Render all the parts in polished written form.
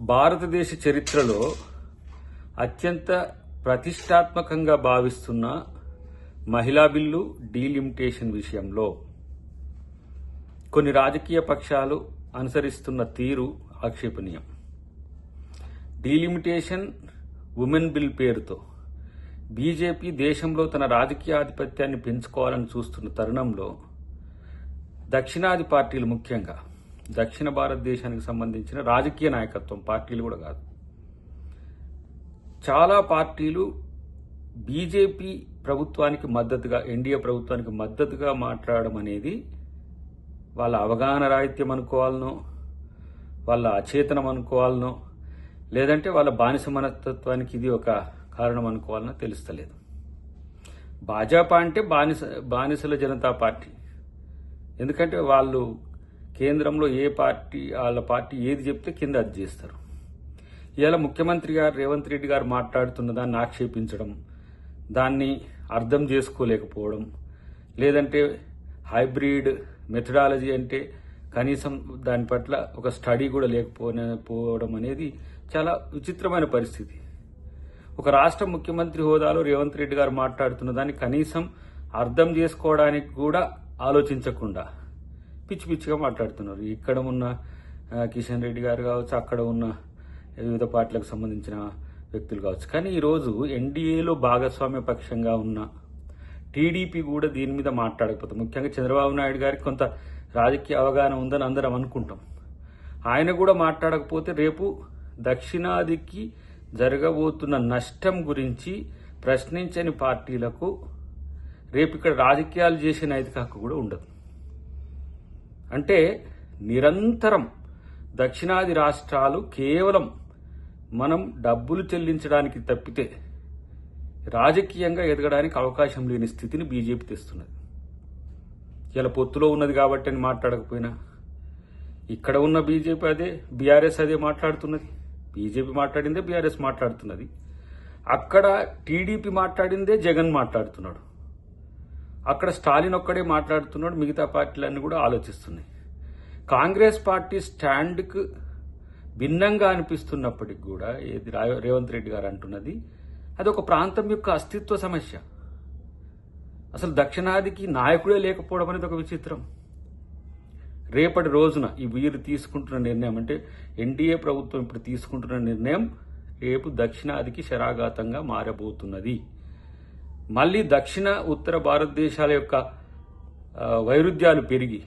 భారతదేశ చరిత్రలో అత్యంత ప్రతిష్టాత్మకంగా భావిస్తున్న మహిళా బిల్లు డీలిమిటేషన్ విషయంలో కొన్ని రాజకీయ పక్షాలు అనుసరిస్తున్న తీరు ఆక్షేపణీయం. డీలిమిటేషన్ ఉమెన్ బిల్ పేరుతో బీజేపీ దేశంలో తన రాజకీయ ఆధిపత్యాన్ని పెంచుకోవాలని చూస్తున్న తరుణంలో దక్షిణాది పార్టీలు, ముఖ్యంగా దక్షిణ భారతదేశానికి సంబంధించిన రాజకీయ నాయకత్వం, పార్టీలు కూడా కాదు, చాలా పార్టీలు బీజేపీ ప్రభుత్వానికి మద్దతుగా, ఎన్డీఏ ప్రభుత్వానికి మద్దతుగా మాట్లాడడం అనేది వాళ్ళ అవగాహన రాహిత్యం అనుకోవాలనో, వాళ్ళ అచేతనం అనుకోవాలనో, లేదంటే వాళ్ళ బానిస మనస్తత్వానికి ఇది ఒక కారణం అనుకోవాలనో తెలుస్తలేదు. భాజపా అంటే బానిసల జనతా పార్టీ. ఎందుకంటే వాళ్ళు కేంద్రంలో ఏ పార్టీ, వాళ్ళ పార్టీ ఏది చెప్తే కింద అది చేస్తారు. ఇవాళ ముఖ్యమంత్రి గారు రేవంత్ రెడ్డి గారు మాట్లాడుతున్న దాన్ని ఆక్షేపించడం, దాన్ని అర్థం చేసుకోలేకపోవడం, లేదంటే హైబ్రిడ్ మెథడాలజీ అంటే కనీసం దాని పట్ల ఒక స్టడీ కూడా లేకపోవడం అనేది చాలా విచిత్రమైన పరిస్థితి. ఒక రాష్ట్ర ముఖ్యమంత్రి హోదాలో రేవంత్ రెడ్డి గారు మాట్లాడుతున్న దాన్ని కనీసం అర్థం చేసుకోవడానికి కూడా ఆలోచించకుండా పిచ్చి పిచ్చిగా మాట్లాడుతున్నారు. ఇక్కడ ఉన్న కిషన్ రెడ్డి గారు కావచ్చు, అక్కడ ఉన్న వివిధ పార్టీలకు సంబంధించిన వ్యక్తులు కావచ్చు. కానీ ఈరోజు ఎన్డీఏలో భాగస్వామ్య పక్షంగా ఉన్న టీడీపీ కూడా దీని మీద మాట్లాడకపోతే, ముఖ్యంగా చంద్రబాబు నాయుడు గారికి కొంత రాజకీయ అవగాహన ఉందని అందరం అనుకుంటాం, ఆయన కూడా మాట్లాడకపోతే రేపు దక్షిణాదికి జరగబోతున్న నష్టం గురించి ప్రశ్నించని పార్టీలకు రేపు ఇక్కడ రాజకీయాలు చేసే నైతిక హక్కు కూడా ఉండదు. అంటే నిరంతరం దక్షిణాది రాష్ట్రాలు కేవలం మనం డబ్బులు చెల్లించడానికి తప్పితే రాజకీయంగా ఎదగడానికి అవకాశం లేని స్థితిని బీజేపీ తెస్తున్నది. ఇలా పొత్తులో ఉన్నది కాబట్టి అని మాట్లాడకపోయినా, ఇక్కడ ఉన్న బీజేపీ అదే, బీఆర్ఎస్ అదే మాట్లాడుతున్నది. బీజేపీ మాట్లాడిందే బీఆర్ఎస్ మాట్లాడుతున్నది. అక్కడ టీడీపీ మాట్లాడిందే జగన్ మాట్లాడుతున్నాడు. అక్కడ స్టాలిన్ ఒక్కడే మాట్లాడుతున్నాడు, మిగతా పార్టీలన్నీ కూడా ఆలోచిస్తున్నాయి. కాంగ్రెస్ పార్టీ స్టాండ్కు భిన్నంగా అనిపిస్తున్నప్పటికి కూడా ఏది రేవంత్ రెడ్డి గారు అంటున్నది అది ఒక ప్రాంతం యొక్క అస్తిత్వ సమస్య. అసలు దక్షిణాదికి నాయకుడే లేకపోవడం అనేది ఒక విచిత్రం. రేపటి రోజున ఈ వీరు తీసుకుంటున్న నిర్ణయం, అంటే ఎన్డీఏ ప్రభుత్వం ఇప్పుడు తీసుకుంటున్న నిర్ణయం రేపు దక్షిణాదికి శరాఘాతంగా మారబోతున్నది. మళ్ళీ దక్షిణ ఉత్తర భారతదేశాల యొక్క వైరుధ్యాలు పెరిగి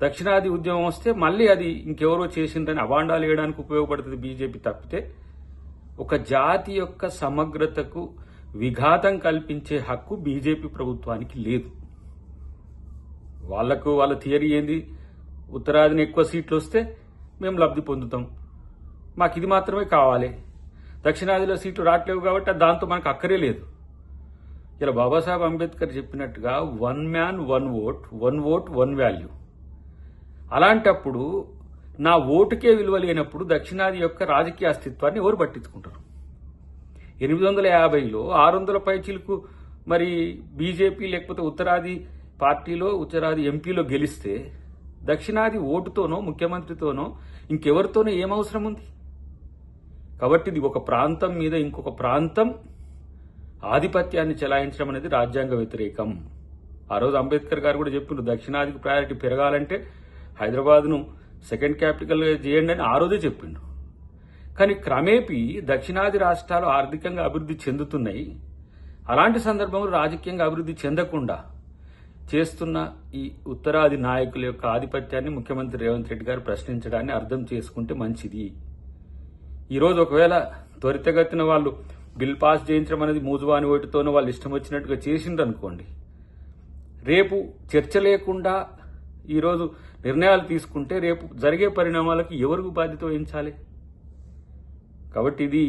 దక్షిణాది ఉద్యమం వస్తే మళ్ళీ అది ఇంకెవరో చేసిందని అవాండాలు వేయడానికి ఉపయోగపడుతుంది బీజేపీ తప్పితే ఒక జాతి యొక్క సమగ్రతకు విఘాతం కల్పించే హక్కు బీజేపీ ప్రభుత్వానికి లేదు. వాళ్ళ థియరీ ఏంది, ఉత్తరాదిని ఎక్కువ సీట్లు వస్తే మేము లబ్ధి పొందుతాం, మాకు ఇది మాత్రమే కావాలి, దక్షిణాదిలో సీట్లు రావట్లేవు కాబట్టి దాంతో మనకు అక్కరే లేదు. ఇలా బాబాసాహెబ్ అంబేద్కర్ చెప్పినట్టుగా 1 మ్యాన్ 1 ఓట్, 1 ఓట్ 1 వాల్యూ. అలాంటప్పుడు నా ఓటుకే విలువ లేనప్పుడు దక్షిణాది యొక్క రాజకీయ అస్తిత్వాన్ని ఎవరు పట్టించుకుంటారు? 850లో 600 పైచీలకు మరి బీజేపీ లేకపోతే ఉత్తరాది పార్టీలో, ఉత్తరాది ఎంపీలో గెలిస్తే దక్షిణాది ఓటుతోనో, ముఖ్యమంత్రితోనో, ఇంకెవరితోనో ఏమవసరం ఉంది? కాబట్టి ఇది ఒక ప్రాంతం మీద ఇంకొక ప్రాంతం ఆధిపత్యాన్ని చెలాయించడం అనేది రాజ్యాంగ వ్యతిరేకం. ఆ రోజు అంబేద్కర్ గారు కూడా చెప్పిండ్రు, దక్షిణాదికి ప్రయారిటీ పెరగాలంటే హైదరాబాద్ను సెకండ్ క్యాపిటల్గా చేయండి అని ఆ రోజే చెప్పిండు. కానీ క్రమేపీ దక్షిణాది రాష్ట్రాలు ఆర్థికంగా అభివృద్ధి చెందుతున్నాయి. అలాంటి సందర్భంలో రాజకీయంగా అభివృద్ధి చెందకుండా చేస్తున్న ఈ ఉత్తరాది నాయకుల యొక్క ఆధిపత్యాన్ని ముఖ్యమంత్రి రేవంత్ రెడ్డి గారు ప్రశ్నించడాన్ని అర్థం చేసుకుంటే మంచిది. ఈరోజు ఒకవేళ త్వరితగతిన వాళ్ళు బిల్ పాస్ చేయించడం అనేది మూజువాని ఓటుతోనో వాళ్ళు ఇష్టం వచ్చినట్టుగా చేసిండ్రు అనుకోండి, రేపు చర్చ లేకుండా ఈరోజు నిర్ణయాలు తీసుకుంటే రేపు జరిగే పరిణామాలకు ఎవరికి బాధ్యత వహించాలి? కాబట్టి ఇది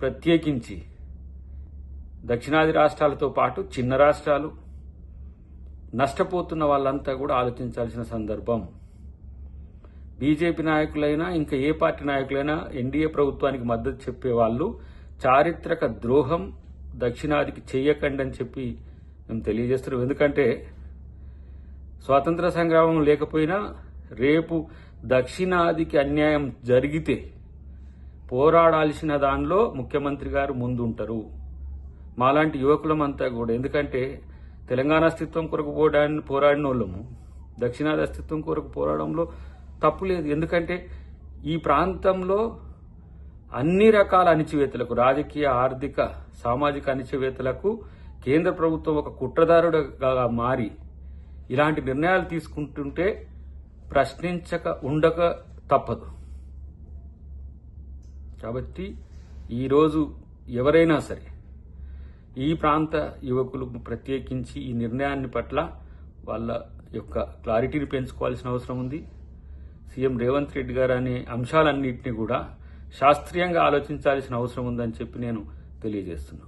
ప్రత్యేకించి దక్షిణాది రాష్ట్రాలతో పాటు చిన్న రాష్ట్రాలు, నష్టపోతున్న వాళ్ళంతా కూడా ఆలోచించాల్సిన సందర్భం. బీజేపీ నాయకులైనా ఇంకా ఏ పార్టీ నాయకులైనా ఎన్డీఏ ప్రభుత్వానికి మద్దతు చెప్పేవాళ్ళు చారిత్రక ద్రోహం దక్షిణాదికి చెయ్యకండి అని చెప్పి మేము తెలియజేస్తున్నాం. ఎందుకంటే స్వాతంత్ర సంగ్రామం లేకపోయినా రేపు దక్షిణాదికి అన్యాయం జరిగితే పోరాడాల్సిన దానిలో ముఖ్యమంత్రి గారు ముందుంటారు. మాలాంటి యువకులమంతా కూడా, ఎందుకంటే తెలంగాణ అస్తిత్వం కొరకు పోరాడిన వాళ్ళము, దక్షిణాది అస్తిత్వం కొరకు పోరాడంలో తప్పు లేదు. ఎందుకంటే ఈ ప్రాంతంలో అన్ని రకాల అణిచివేతలకు, రాజకీయ, ఆర్థిక, సామాజిక అణిచివేతలకు కేంద్ర ప్రభుత్వం ఒక కుట్రదారుడుగా మారి ఇలాంటి నిర్ణయాలు తీసుకుంటుంటే ప్రశ్నించక ఉండక తప్పదు. కాబట్టి ఈరోజు ఎవరైనా సరే, ఈ ప్రాంత యువకులు ప్రత్యేకించి ఈ నిర్ణయాన్ని పట్ల వాళ్ళ యొక్క క్లారిటీని పెంచుకోవాల్సిన అవసరం ఉంది. సీఎం రేవంత్ రెడ్డి గారు అనే అంశాలన్నింటినీ కూడా శాస్త్రీయంగా ఆలోచించాల్సిన అవసరం ఉందని చెప్పి నేను తెలియజేస్తున్నాను.